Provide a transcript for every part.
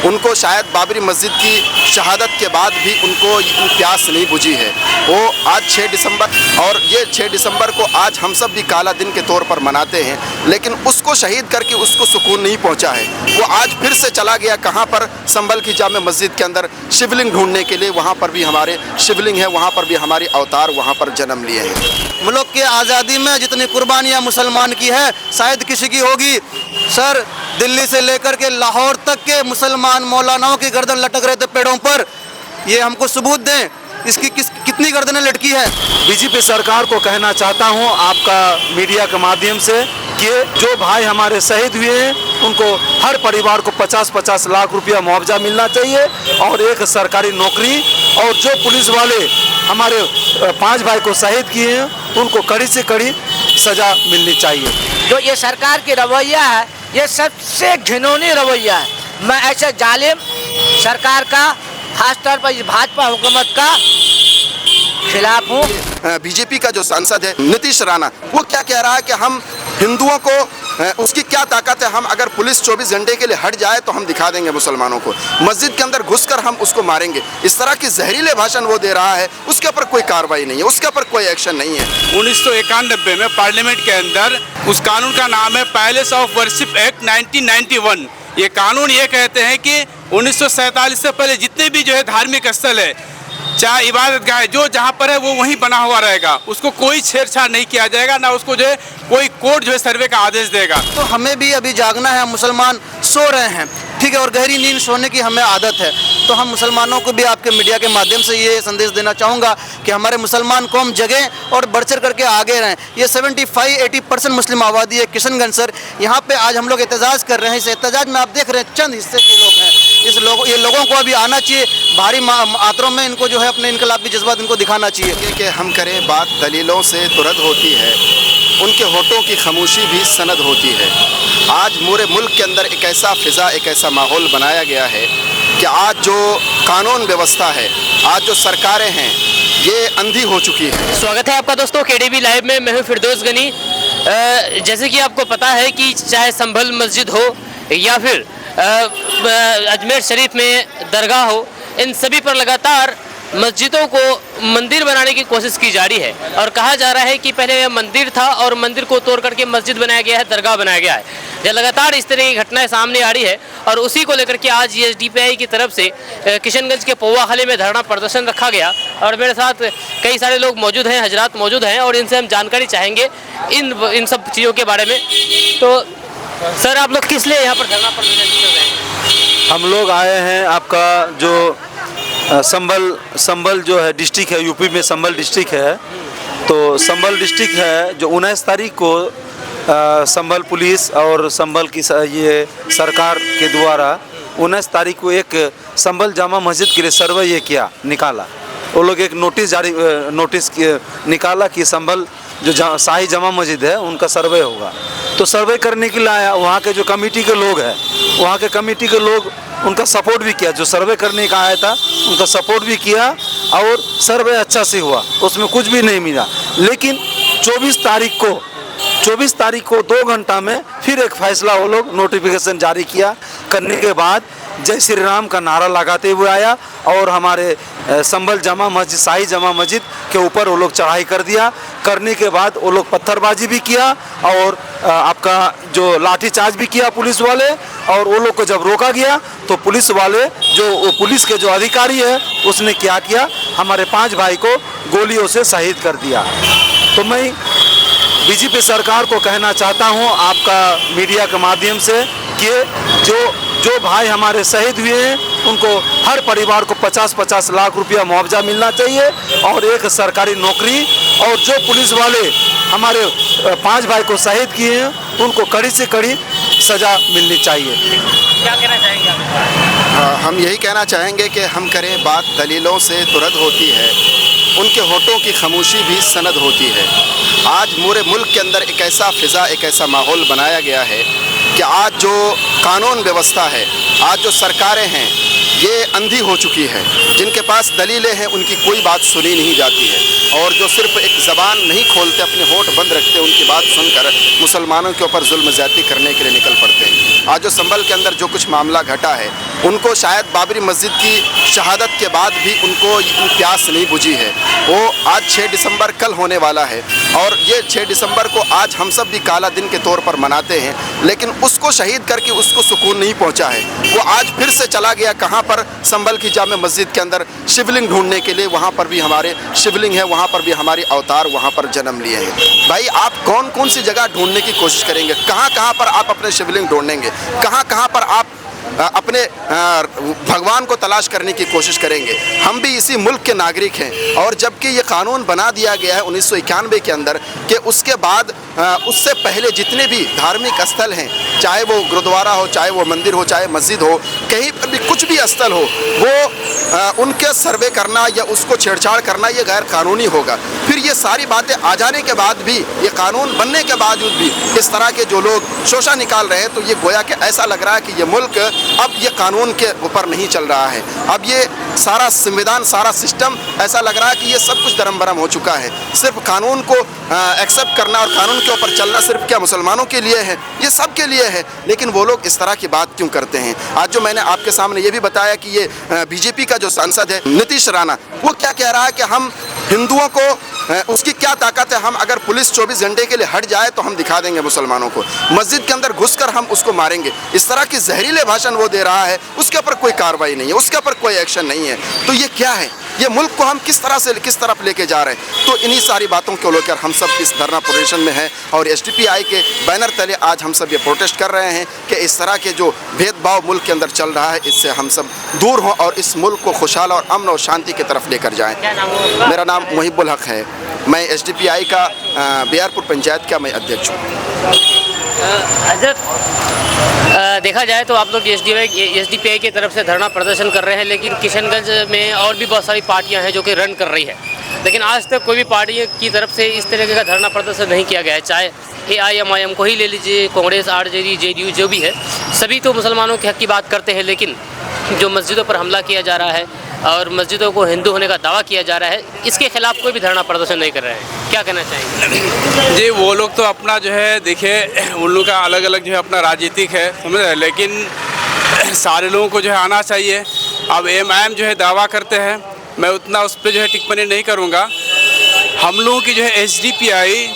उनको शायद बाबरी मस्जिद की शहादत के बाद भी उनको प्यास नहीं बुझी है। वो आज 6 दिसंबर और ये 6 दिसंबर को आज हम सब भी काला दिन के तौर पर मनाते हैं, लेकिन उसको शहीद करके उसको सुकून नहीं पहुंचा है। वो आज फिर से चला गया कहाँ पर, संभल की जामे मस्जिद के अंदर शिवलिंग ढूंढने के लिए। वहाँ पर भी हमारे शिवलिंग है, वहाँ पर भी हमारे अवतार वहाँ पर जन्म लिए हैं। मुल्क की आज़ादी में जितनी कुर्बानियाँ मुसलमान की है शायद किसी की होगी। सर, दिल्ली से लेकर के लाहौर तक के मुसलमान मौलानाओं की गर्दन लटक रहे थे पेड़ों पर। ये हमको सबूत दें, इसकी कितनी गर्दनें लटकी है। बीजेपी सरकार को कहना चाहता हूं आपका मीडिया के माध्यम से कि जो भाई हमारे शहीद हुए हैं उनको हर परिवार को 50-50 लाख रुपया मुआवजा मिलना चाहिए और एक सरकारी नौकरी, और जो पुलिस वाले हमारे 5 भाई को शहीद किए हैं उनको कड़ी से कड़ी सजा मिलनी चाहिए। जो ये सरकार की रवैया है ये सबसे घिनौनी रवैया है। मैं ऐसे जालिम सरकार का खासतौर पर इस भाजपा हुकूमत का खिलाफ हूँ। बीजेपी का जो सांसद है नीतीश राणा, वो क्या कह रहा है कि हम हिंदुओं को, उसकी क्या ताकत है, हम अगर पुलिस 24 घंटे के लिए हट जाए तो हम दिखा देंगे मुसलमानों को, मस्जिद के अंदर घुसकर हम उसको मारेंगे। इस तरह की जहरीले भाषण वो दे रहा है, उसके ऊपर कोई कार्रवाई नहीं है, उसके ऊपर कोई एक्शन नहीं है। 1991 में पार्लियामेंट के अंदर उस कानून का नाम है पैलेस ऑफ वर्शिप एक्ट 1991। ये कानून ये कहते हैं कि 1947 से पहले जितने भी जो है धार्मिक स्थल है, चाहे इबादत गाह जो जहाँ पर है वो वहीं बना हुआ रहेगा, उसको कोई छेड़छाड़ नहीं किया जाएगा, ना उसको जो है कोई कोर्ट जो है सर्वे का आदेश देगा। तो हमें भी अभी जागना है, मुसलमान सो रहे हैं, ठीक है, और गहरी नींद सोने की हमें आदत है। तो हम मुसलमानों को भी आपके मीडिया के माध्यम से ये संदेश देना चाहूँगा कि हमारे मुसलमान कौम जगें और बढ़ चढ़ करके आगे रहें। ये 75-80% मुस्लिम आबादी है किशनगंज सर, यहाँ पे आज हम लोग एहतजाज कर रहे हैं। इस एहतजाज में आप देख रहे हैं चंद हिस्से के लोग हैं। ये लोगों को अभी आना चाहिए, भारी मात्रों में इनको जो है अपने इनकलाबी जज्बात इनको दिखाना चाहिए। कि हम करें बात दलीलों से तो रद्द होती है, उनके होठों की खामोशी भी सनद होती है। आज पूरे मुल्क के अंदर एक ऐसा फिज़ा, एक ऐसा माहौल बनाया गया है कि आज जो कानून व्यवस्था है, आज जो सरकारें हैं, ये अंधी हो चुकी है। स्वागत है आपका दोस्तों KDB लाइव में। मैं हूं फिरदौस गनी। जैसे कि आपको पता है कि चाहे संभल मस्जिद हो या फिर अजमेर शरीफ में दरगाह हो, इन सभी पर लगातार मस्जिदों को मंदिर बनाने की कोशिश की जा रही है। और कहा जा रहा है कि पहले यह मंदिर था और मंदिर को तोड़ करके मस्जिद बनाया गया है, दरगाह बनाया गया है। जब लगातार इस तरह की घटनाएं सामने आ रही है और उसी को लेकर के आज SDPI की तरफ से किशनगंज के पौवा खाली में धरना प्रदर्शन रखा गया। और मेरे साथ कई सारे लोग मौजूद हैं, हजरात मौजूद हैं, और इनसे हम जानकारी चाहेंगे इन सब चीज़ों के बारे में। तो सर, आप लोग किस लिए यहाँ पर धरना प्रदर्शन कर रहे हैं? हम लोग आए हैं, आपका जो संभल जो है डिस्ट्रिक्ट है, यूपी में संभल डिस्ट्रिक्ट है, तो संभल डिस्ट्रिक्ट है जो 19 तारीख को संभल पुलिस और संभल की ये सरकार के द्वारा 19 तारीख को एक संभल जामा मस्जिद के लिए सर्वे ये निकाला। वो लोग एक नोटिस निकाला कि संभल जो शाही जामा मस्जिद है उनका सर्वे होगा। तो सर्वे करने के लिए आया, वहाँ के जो कमेटी के लोग हैं, वहाँ के कमेटी के लोग उनका सपोर्ट भी किया, जो सर्वे करने का आया था उनका सपोर्ट भी किया और सर्वे अच्छा से हुआ, उसमें कुछ भी नहीं मिला। लेकिन 24 तारीख को 2 घंटा में फिर एक फैसला वो लोग नोटिफिकेशन जारी किया। करने के बाद जय श्री राम का नारा लगाते हुए आया और हमारे संभल जामा मस्जिद, शाही जामा मस्जिद के ऊपर वो लोग चढ़ाई कर दिया। करने के बाद वो लोग पत्थरबाजी भी किया और आपका जो लाठीचार्ज भी किया पुलिस वाले। और वो लोग को जब रोका गया तो पुलिस वाले जो पुलिस के जो अधिकारी है उसने क्या किया, हमारे 5 भाई को गोलियों से शहीद कर दिया। तो मैं बीजेपी सरकार को कहना चाहता हूं आपका मीडिया के माध्यम से कि जो भाई हमारे शहीद हुए हैं उनको हर परिवार को 50-50 लाख रुपया मुआवजा मिलना चाहिए और एक सरकारी नौकरी, और जो पुलिस वाले हमारे 5 भाई को शहीद किए हैं उनको कड़ी से कड़ी सजा मिलनी चाहिए। क्या कहना चाहेंगे आप? हम यही कहना चाहेंगे कि हम करें बात दलीलों से तो रद्द होती है, उनके होठों की खामोशी भी सनद होती है। आज पूरे मुल्क के अंदर एक ऐसा फिज़ा, एक ऐसा माहौल बनाया गया है कि आज जो कानून व्यवस्था है, आज जो सरकारें हैं, ये अंधी हो चुकी है। जिनके पास दलीलें हैं उनकी कोई बात सुनी नहीं जाती है, और जो सिर्फ एक ज़बान नहीं खोलते, अपने होठ बंद रखते, उनकी बात सुनकर मुसलमानों के ऊपर जुल्म ज़्यादती करने के लिए निकल पड़ते हैं। आज जो संभल के अंदर जो कुछ मामला घटा है, उनको शायद बाबरी मस्जिद की शहादत के बाद भी उनको प्यास नहीं बुझी है। वो आज 6 दिसंबर कल होने वाला है, और ये 6 दिसंबर को आज हम सब भी काला दिन के तौर पर मनाते हैं, लेकिन उसको शहीद करके उसको सुकून नहीं पहुंचा है। वो आज फिर से चला गया कहाँ पर, संभल की जामे मस्जिद के अंदर शिवलिंग ढूंढने के लिए। वहाँ पर भी हमारे शिवलिंग है, वहाँ पर भी हमारे अवतार वहाँ पर जन्म लिए हैं। भाई आप कौन कौन सी जगह ढूंढने की कोशिश करेंगे, कहाँ कहाँ पर आप अपने शिवलिंग ढूंढेंगे, कहाँ कहाँ पर आप अपने भगवान को तलाश करने की कोशिश करेंगे। हम भी इसी मुल्क के नागरिक हैं, और जबकि ये कानून बना दिया गया है 1991 के अंदर कि उसके बाद उससे पहले जितने भी धार्मिक स्थल हैं, चाहे वो गुरुद्वारा हो, चाहे वो मंदिर हो, चाहे मस्जिद हो, कहीं पर भी कुछ भी स्थल हो, वो उनके सर्वे करना या उसको छेड़छाड़ करना ये गैर कानूनी होगा। फिर ये सारी बातें आ जाने के बाद भी, ये कानून बनने के बावजूद भी इस तरह के जो लोग शोषा निकाल रहे हैं, तो ये गोया कि ऐसा लग रहा है कि ये मुल्क अब ये कानून के ऊपर नहीं चल रहा है। अब ये सारा संविधान, सारा सिस्टम ऐसा लग रहा है कि ये सब कुछ दरम बरम हो चुका है। सिर्फ कानून को एक्सेप्ट करना और कानून के ऊपर चलना सिर्फ क्या मुसलमानों के लिए है? ये सब के लिए है। लेकिन वो लोग इस तरह की बात क्यों करते हैं? आज जो मैंने आपके सामने ये भी बताया कि ये बीजेपी का जो सांसद है नीतीश राणा, वो क्या कह रहा है कि हम हिंदुओं को, उसकी क्या ताकत है, हम अगर पुलिस 24 घंटे के लिए हट जाए तो हम दिखा देंगे मुसलमानों को, मस्जिद के अंदर घुसकर हम उसको मारेंगे। इस तरह की जहरीले भाषण वो दे रहा है, उसके ऊपर कोई कार्रवाई नहीं है, उसके ऊपर कोई एक्शन नहीं है। तो ये क्या है? ये मुल्क को हम किस तरह से किस तरफ लेके जा रहे हैं? तो इन्हीं सारी बातों को लेकर हम सब इस धरना प्रदर्शन में हैं, और SDPI के बैनर तले आज हम सब ये प्रोटेस्ट कर रहे हैं कि इस तरह के जो भेदभाव मुल्क के अंदर चल रहा है, इससे हम सब दूर हों और इस मुल्क को खुशहाल और अमन और शांति की तरफ लेकर जाएं। मेरा नाम मुहिबुल हक है, मैं SDPI का बिहारपुर पंचायत का मैं अध्यक्ष हूँ। देखा जाए तो आप लोग SDPI की तरफ से धरना प्रदर्शन कर रहे हैं, लेकिन किशनगंज में और भी बहुत सारी पार्टियां हैं जो कि रन कर रही है, लेकिन आज तक कोई भी पार्टी की तरफ से इस तरीके का धरना प्रदर्शन नहीं किया गया है। चाहे AIMIM को ही ले लीजिए, कांग्रेस, RJD, JDU जो भी है, सभी तो मुसलमानों के हक की बात करते हैं, लेकिन जो मस्जिदों पर हमला किया जा रहा है और मस्जिदों को हिंदू होने का दावा किया जा रहा है, इसके खिलाफ कोई भी धरना प्रदर्शन नहीं कर रहे हैं। क्या कहना चाहेंगे? जी, वो लोग तो अपना जो है, देखिए उन लोग का अलग अलग जो है अपना राजनीतिक है, समझ रहे, लेकिन सारे लोगों को जो है आना चाहिए। अब AIMIM जो है दावा करते हैं, मैं उतना उस पर जो है टिप्पणी नहीं करूँगा। हम लोगों की जो है SDPI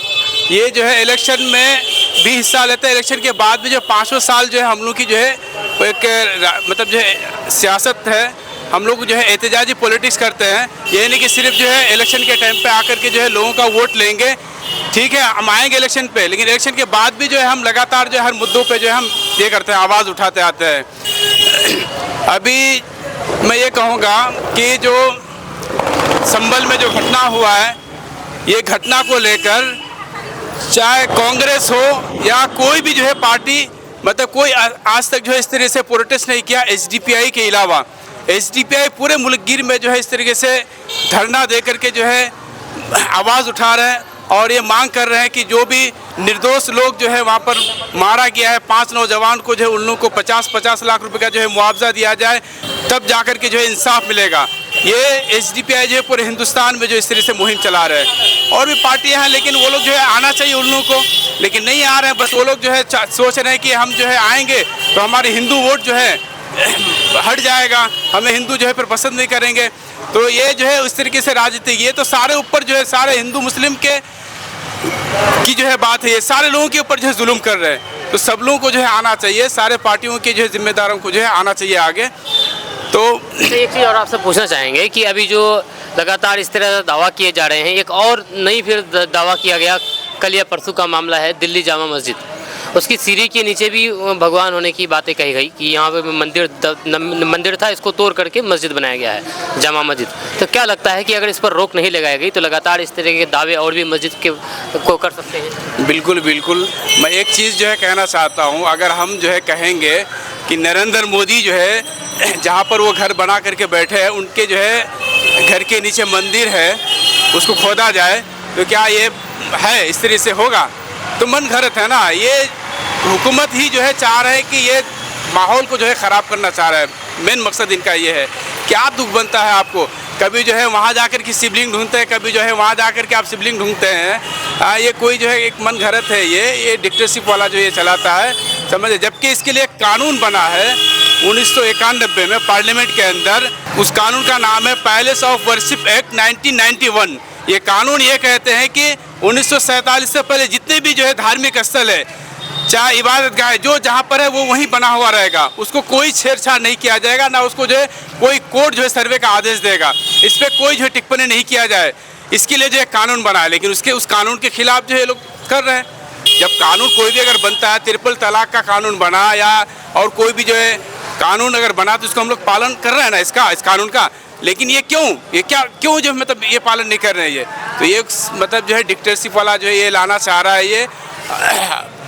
ये जो है इलेक्शन में भी हिस्सा लेते हैं, इलेक्शन के बाद भी जो 5 साल जो है हम लोग की जो है एक मतलब जो है सियासत है, हम लोग जो है एहतजाजी पॉलिटिक्स करते हैं। ये नहीं कि सिर्फ जो है इलेक्शन के टाइम पे आकर के जो है लोगों का वोट लेंगे, ठीक है हम आएंगे इलेक्शन पे, लेकिन इलेक्शन के बाद भी जो है हम लगातार जो है हर मुद्दों पे जो है हम ये करते हैं, आवाज़ उठाते आते हैं। अभी मैं ये कहूँगा कि जो संभल में जो घटना हुआ है, ये घटना को लेकर चाहे कांग्रेस हो या कोई भी जो है पार्टी, मतलब कोई आज तक जो है इस तरह से प्रोटेस्ट नहीं किया SDPI के अलावा। SDPI पूरे मुल्क गिर में जो है इस तरीके से धरना दे करके जो है आवाज़ उठा रहे हैं, और ये मांग कर रहे हैं कि जो भी निर्दोष लोग जो है वहाँ पर मारा गया है, 5 नौजवान को जो है उन लोगों को 50-50 लाख रुपए का जो है मुआवजा दिया जाए, तब जाकर के जो है इंसाफ मिलेगा। ये SDPI जो है पूरे हिंदुस्तान में जो इस तरह से मुहिम चला रहे हैं। और भी पार्टियां हैं, लेकिन वो लोग जो है आना चाहिए उन लोगों को, लेकिन नहीं आ रहे हैं। बस वो लोग जो है सोच रहे हैं कि हम जो है आएंगे तो हमारे हिंदू वोट जो है हट जाएगा, हमें हिंदू जो है फिर पसंद नहीं करेंगे। तो ये जो है उस तरीके से राजनीति, ये तो सारे ऊपर जो है सारे हिंदू मुस्लिम के की जो है बात है, ये सारे लोगों के ऊपर जो है जुल्म कर रहे हैं। तो सब लोगों को जो है आना चाहिए, सारे पार्टियों के जो है जिम्मेदारों को जो है आना चाहिए आगे। तो एक चीज़ और आपसे पूछना चाहेंगे कि अभी जो लगातार इस तरह से दावा किए जा रहे हैं, एक और नई फिर दावा किया गया कल या परसों का मामला है दिल्ली जामा मस्जिद, उसकी सीढ़ी के नीचे भी भगवान होने की बातें कही गई कि यहाँ पे मंदिर था, इसको तोड़ करके मस्जिद बनाया गया है जामा मस्जिद। तो क्या लगता है कि अगर इस पर रोक नहीं लगाई गई तो लगातार इस तरह के दावे और भी मस्जिद को कर सकते हैं? बिल्कुल बिल्कुल, मैं एक चीज़ जो है कहना चाहता हूँ, अगर हम जो है कहेंगे कि नरेंद्र मोदी जो है जहाँ पर वो घर बना करके बैठे हैं, उनके जो है घर के नीचे मंदिर है, उसको खोदा जाए, तो क्या ये है इस तरह से होगा? तो मन घरत है ना। ये हुकूमत ही जो है चाह रहे हैं कि ये माहौल को जो है ख़राब करना चाह रहा है। मेन मकसद इनका ये है। क्या दुख बनता है आपको, कभी जो है वहाँ जाकर के सिबलिंग ढूंढते हैं, कभी जो है वहाँ जाकर के आप सिबलिंग ढूंढते हैं। ये कोई जो है एक मन घड़त है, ये डिक्टेटरशिप वाला जो ये चलाता है, समझे। जबकि इसके लिए कानून बना है 1991 में पार्लियामेंट के अंदर। उस कानून का नाम है पैलेस ऑफ वर्शिप एक्ट 1991। ये कानून ये कहते हैं कि 1947 से पहले जितने भी जो है धार्मिक स्थल है, चाहे इबादत गाह, जो जहाँ पर है वो वहीं बना हुआ रहेगा, उसको कोई छेड़छाड़ नहीं किया जाएगा, ना उसको जो है कोई कोर्ट जो है सर्वे का आदेश देगा, इस पर कोई जो है टिप्पणी नहीं किया जाए। इसके लिए जो है कानून बना है, लेकिन उस कानून के खिलाफ जो है लोग कर रहे हैं। जब कानून कोई भी अगर बनता है, ट्रिपल तलाक का कानून बना या और कोई भी जो है कानून अगर बना, तो उसको हम लोग पालन कर रहे हैं ना इस कानून का। लेकिन ये क्यों जो मतलब ये पालन नहीं कर रहे हैं? ये तो ये मतलब जो है डिक्टेटरशिप वाला जो है ये लाना चाह रहा है ये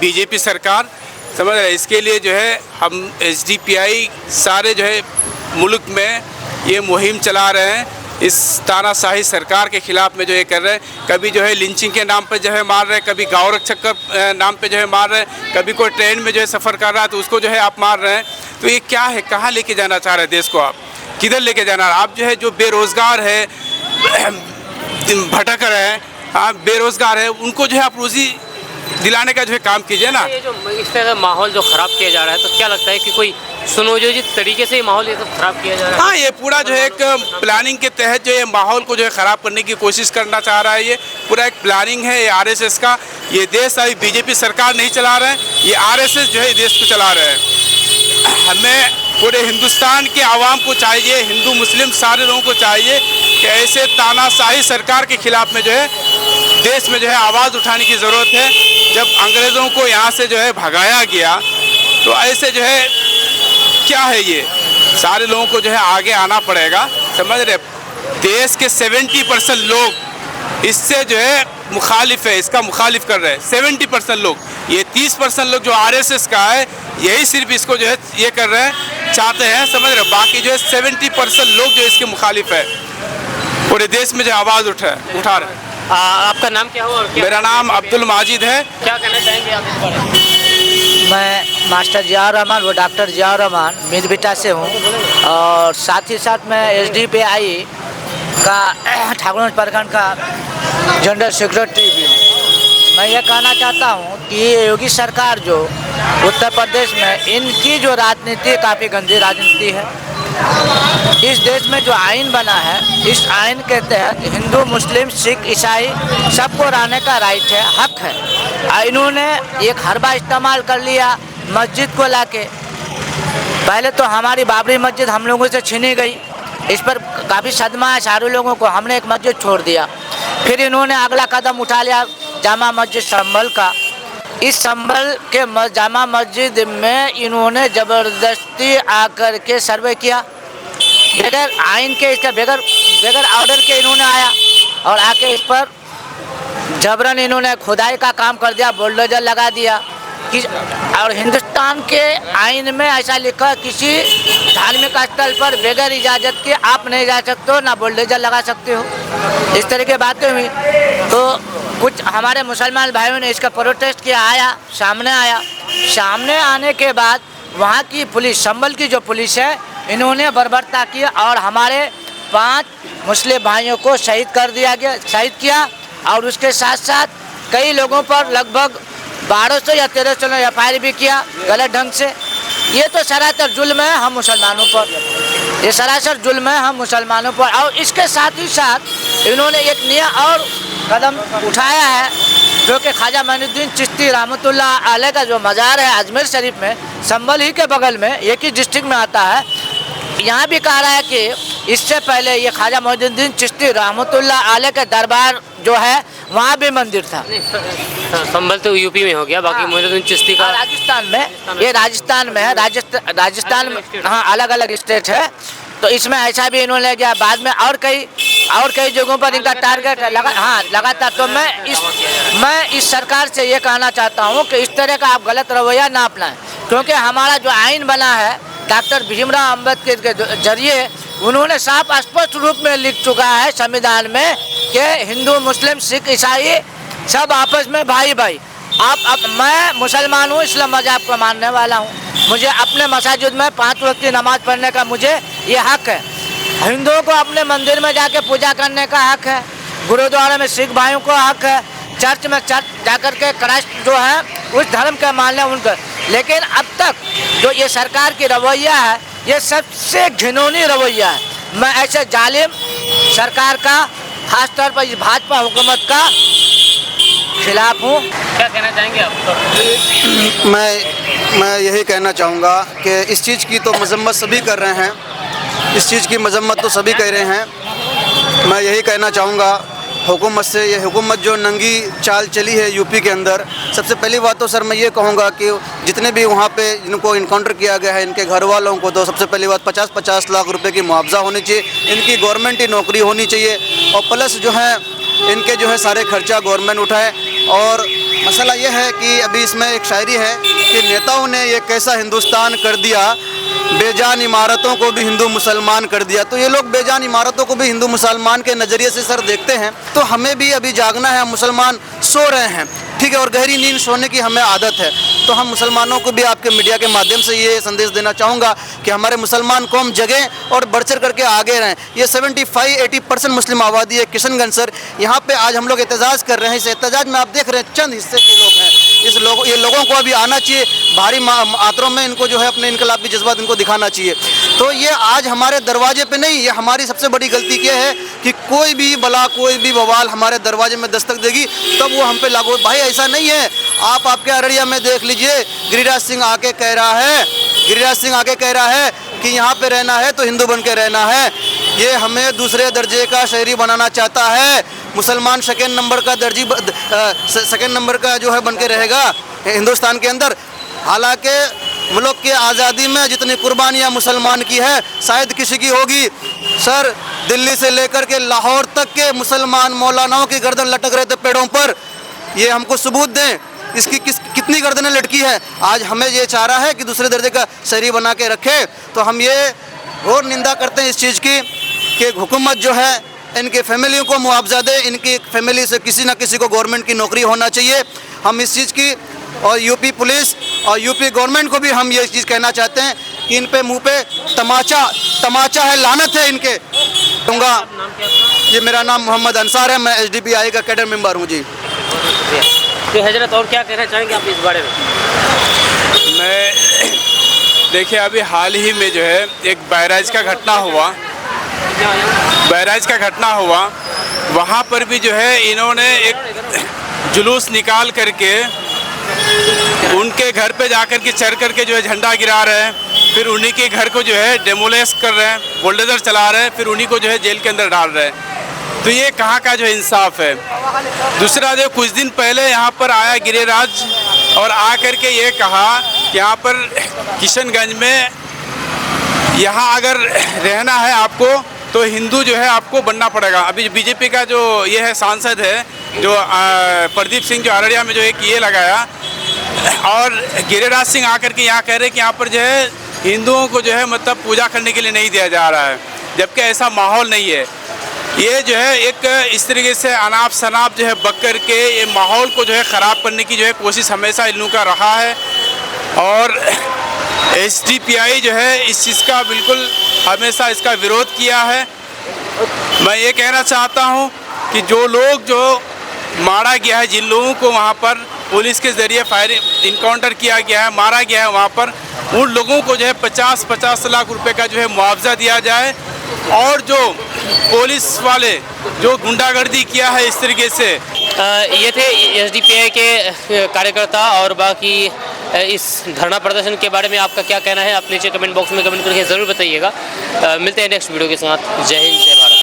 बीजेपी सरकार, समझ रहे। इसके लिए जो है हम एसडीपीआई सारे जो है मुल्क में ये मुहिम चला रहे हैं, इस तानाशाही सरकार के खिलाफ में जो ये कर रहे हैं। कभी जो है लिंचिंग के नाम पे जो है मार रहे हैं, कभी गाँव रक्षक के नाम पे जो है मार रहे हैं, कभी कोई ट्रेन में जो है सफ़र कर रहा है तो उसको जो है आप मार रहे हैं। तो ये क्या है, कहाँ लेके जाना चाह रहे हैं देश को, आप किधर लेके जाना? आप जो है जो बेरोज़गार है, भटक रहे हैं, आप बेरोज़गार है, उनको जो है आप रोज़ी दिलाने का जो है काम कीजिए ना। ये जो इस तरह का माहौल जो ख़राब किया जा रहा है, तो क्या लगता है कि कोई सुनियोजित तरीके से ये माहौल ये सब ख़राब किया जा रहा है? हाँ, ये पूरा जो है एक प्लानिंग के तहत जो है माहौल को जो है ख़राब करने की कोशिश करना चाह रहा है। ये पूरा एक प्लानिंग है ये आरएसएस का। ये देश अभी बीजेपी सरकार नहीं चला रहे हैं, ये आरएसएस जो है देश को चला रहे हैं। हमें पूरे हिंदुस्तान के आवाम को चाहिए, हिंदू मुस्लिम सारे लोगों को चाहिए कि ऐसे तानाशाही सरकार के खिलाफ में जो है देश में जो है आवाज़ उठाने की ज़रूरत है। जब अंग्रेज़ों को यहाँ से जो है भगाया गया, तो ऐसे जो है क्या है, ये सारे लोगों को जो है आगे आना पड़ेगा, समझ रहे। देश के 70% लोग इससे जो है मुखालिफ है, इसका मुखालिफ कर रहे हैं 70% लोग। ये 30% लोग जो आरएसएस का है, यही सिर्फ इसको जो है ये कर रहे हैं, चाहते हैं, समझ रहे। बाकी जो है 70% लोग जो इसके मुखालिफ है, पूरे देश में जो आवाज़ उठा रहे हैं। आपका नाम क्या हुआ? मेरा नाम अब्दुल माजिद है। क्या कहना चाहेंगे आप इस बारे में? मैं मास्टर जियाउर रहमान, वो डॉक्टर जियाउर रहमान मीरबिटा से हूँ, और साथ ही साथ मैं एसडीपीआई का ठाकुरगंज प्रखंड का जनरल सेक्रेटरी भी हूँ। मैं ये कहना चाहता हूँ कि ये योगी सरकार जो उत्तर प्रदेश में, इनकी जो राजनीति है काफ़ी गंदी राजनीति है। इस देश में जो आइन बना है, इस आइन के तहत हिंदू मुस्लिम सिख ईसाई सबको रहने का राइट है, हक है। इन्होंने एक हरबा इस्तेमाल कर लिया मस्जिद को लाके। पहले तो हमारी बाबरी मस्जिद हम लोगों से छीनी गई, इस पर काफ़ी सदमा है सारे लोगों को। हमने एक मस्जिद छोड़ दिया, फिर इन्होंने अगला कदम उठा लिया जामा मस्जिद संभल का। इस संभल के जामा मस्जिद में इन्होंने ज़बरदस्ती आकर के सर्वे किया, बगैर आइन के, इसका बगैर ऑर्डर के इन्होंने आया और आके इस पर जबरन इन्होंने खुदाई का काम कर दिया, बुलडोजर लगा दिया कि। और हिंदुस्तान के आइन में ऐसा लिखा, किसी धार्मिक स्थल पर बगैर इजाज़त के आप नहीं जा सकते हो, ना बुलडोजर लगा सकते हो। इस तरह की बातें हुई तो कुछ हमारे मुसलमान भाइयों ने इसका प्रोटेस्ट किया, सामने आया। सामने आने के बाद वहाँ की पुलिस, संभल की जो पुलिस है, इन्होंने बर्बरता की और हमारे 5 मुस्लिम भाइयों को शहीद किया। और उसके साथ साथ कई लोगों पर लगभग 1200 या 1300 एफआईआर भी किया गलत ढंग से। ये तो सरासर जुल्म है हम मुसलमानों पर, ये सरासर जुल्म है हम मुसलमानों पर। और इसके साथ ही साथ इन्होंने एक नया और कदम उठाया है, जो कि ख्वाजा मोइनुद्दीन चिश्ती रहमतुल्लाह अलैह का जो मज़ार है अजमेर शरीफ में, संभल ही के बगल में, एक ही डिस्ट्रिक्ट में आता है। यहाँ भी कहा रहा है कि इससे पहले ये ख्वाजा मोइनुद्दीन चिश्ती रहमतुल्लाह अलैह के दरबार जो है वहाँ भी मंदिर था। संभल तो यूपी में हो गया, बाकी मोइनुद्दीन चिश्ती का राजस्थान में, ये राजस्थान में है। राजस्थान में हाँ, अलग अलग स्टेट है। तो इसमें ऐसा भी इन्होंने किया। बाद में और कई जगहों पर इनका टारगेट है लगातार। तो मैं इस सरकार से ये कहना चाहता हूँ कि इस तरह का आप गलत रवैया ना अपनाएं, क्योंकि हमारा जो आइन बना है डॉक्टर भीमराव अम्बेडकर के जरिए, उन्होंने साफ स्पष्ट रूप में लिख चुका है संविधान में कि हिंदू मुस्लिम सिख ईसाई सब आपस में भाई भाई। मैं मुसलमान हूँ, इस्लाम मज़हब का मानने वाला हूँ। मुझे अपने मसाजिद में 5 वक्त की नमाज़ पढ़ने का मुझे ये हक़ है। हिंदुओं को अपने मंदिर में जाके पूजा करने का हक़ है, गुरुद्वारे में सिख भाइयों को हक़ है, चर्च में जाकर के क्राइस्ट जो है उस धर्म के मानने उनका। लेकिन अब तक जो ये सरकार की रवैया है, ये सबसे घिनौनी रवैया है। मैं ऐसे जालिम सरकार का, खासतौर पर इस भाजपा हुकूमत का खिलाफ हूँ। क्या कहना चाहेंगे आप? मैं यही कहना चाहूँगा कि इस चीज़ की तो मजम्मत सभी कर रहे हैं, इस चीज़ की मजम्मत तो सभी कह रहे हैं। मैं यही कहना चाहूँगा हुकूमत से, ये हुकूमत जो नंगी चाल चली है यूपी के अंदर, सबसे पहली बात तो सर मैं ये कहूँगा कि जितने भी वहाँ पे जिनको इनकाउंटर किया गया है, इनके घर वालों को तो सबसे पहली बात 50-50 लाख रुपए की मुआवजा होनी चाहिए, इनकी गवर्नमेंट नौकरी होनी चाहिए, और प्लस जो है इनके जो है सारे खर्चा गवर्नमेंट उठाए। और मसला ये है कि अभी इसमें एक शायरी है कि नेताओं ने ये कैसा हिंदुस्तान कर दिया, बेजान इमारतों को भी हिंदू मुसलमान कर दिया। तो ये लोग बेजान इमारतों को भी हिंदू मुसलमान के नज़रिए से सर देखते हैं। तो हमें भी अभी जागना है, हम मुसलमान सो रहे हैं, ठीक है, और गहरी नींद सोने की हमें आदत है। तो हम मुसलमानों को भी आपके मीडिया के माध्यम से ये संदेश देना चाहूँगा कि हमारे मुसलमान कौम जगें और बढ़ चढ़ करके आगे रहें। ये 75-80% मुस्लिम आबादी है किशनगंज सर, यहाँ पे आज हम लोग एहतजाज कर रहे हैं। इस एहतजाज में आप देख रहे हैं चंद हिस्से के लोग हैं। ये लोगों को अभी आना चाहिए, भारी मात्रा में इनको जो है अपने इनकलाबी जज्बात इनको दिखाना चाहिए। तो ये आज हमारे दरवाजे पे नहीं, ये हमारी सबसे बड़ी गलती क्या है कि कोई भी बला, कोई भी बवाल हमारे दरवाजे में दस्तक देगी तब वो हम पे लागू। भाई ऐसा नहीं है, आप आपके अररिया में देख लीजिए, गिरिराज सिंह आके कह रहा है कि यहाँ पे रहना है तो हिंदू बन के रहना है। ये हमें दूसरे दर्जे का शहरी बनाना चाहता है। मुसलमान सेकेंड नंबर का जो है बन के रहेगा हिंदुस्तान के अंदर। हालांकि मुल्क की आज़ादी में जितनी कुर्बानियाँ मुसलमान की है शायद किसी की होगी। सर दिल्ली से लेकर के लाहौर तक के मुसलमान मौलानाओं की गर्दन लटक रहे थे पेड़ों पर, ये हमको सबूत दें इसकी कितनी गर्दनें लटकी है। आज हमें ये चाह रहा है कि दूसरे दर्जे का शहरी बना के रखे। तो हम ये और निंदा करते हैं इस चीज़ की कि हुकूमत जो है इनके फैमिलियों को मुआवजा दे, इनकी फैमिली से किसी ना किसी को गवर्नमेंट की नौकरी होना चाहिए। हम इस चीज़ की, और यूपी पुलिस और यूपी गवर्नमेंट को भी हम ये चीज़ कहना चाहते हैं कि इन पे मुंह पे तमाचा है, लानत है इनके। दूंगा जी, मेरा नाम मोहम्मद अंसार है, मैं SDPI का कैडर मेंबर हूँ जी। तो हजरत और क्या कहना चाहेंगे आप इस बारे में? मैं देखिए अभी हाल ही में जो है एक बहराइच का घटना हुआ, वहाँ पर भी जो है इन्होंने एक जुलूस निकाल करके उनके घर पे जाकर के चढ़ करके जो है झंडा गिरा रहे हैं, फिर उन्हीं के घर को जो है डेमोलेस कर रहे हैं, बुलडोजर चला रहे हैं, फिर उन्हीं को जो है जेल के अंदर डाल रहे हैं। तो ये कहाँ का जो इंसाफ है। दूसरा जो कुछ दिन पहले यहाँ पर आया गिरिराज और आकर के ये कहा कि यहाँ पर किशनगंज में यहाँ अगर रहना है आपको तो हिंदू जो है आपको बनना पड़ेगा। अभी बीजेपी का जो ये है सांसद है जो प्रदीप सिंह जो अररिया में जो एक ये लगाया, और गिरिराज सिंह आकर के यहाँ कह रहे कि यहाँ पर जो है हिंदुओं को जो है मतलब पूजा करने के लिए नहीं दिया जा रहा है, जबकि ऐसा माहौल नहीं है। ये जो है एक इस तरीके से अनाप शनाप जो है बक करके ये माहौल को जो है ख़राब करने की जो है कोशिश हमेशा इन लोगों का रहा है। और SDPI जो है इस चीज़ का बिल्कुल हमेशा इसका विरोध किया है। मैं ये कहना चाहता हूँ कि जो लोग जो मारा गया है, जिन लोगों को वहाँ पर पुलिस के ज़रिए इनकाउंटर किया गया है, मारा गया है वहाँ पर, उन लोगों को जो है 50-50 लाख रुपए का जो है मुआवजा दिया जाए। और जो पुलिस वाले जो गुंडागर्दी किया है इस तरीके से। ये थे SDPI के कार्यकर्ता। और बाकी इस धरना प्रदर्शन के बारे में आपका क्या कहना है आप नीचे कमेंट बॉक्स में कमेंट करके ज़रूर बताइएगा। मिलते हैं नेक्स्ट वीडियो के साथ। जय हिंद, जय भारत।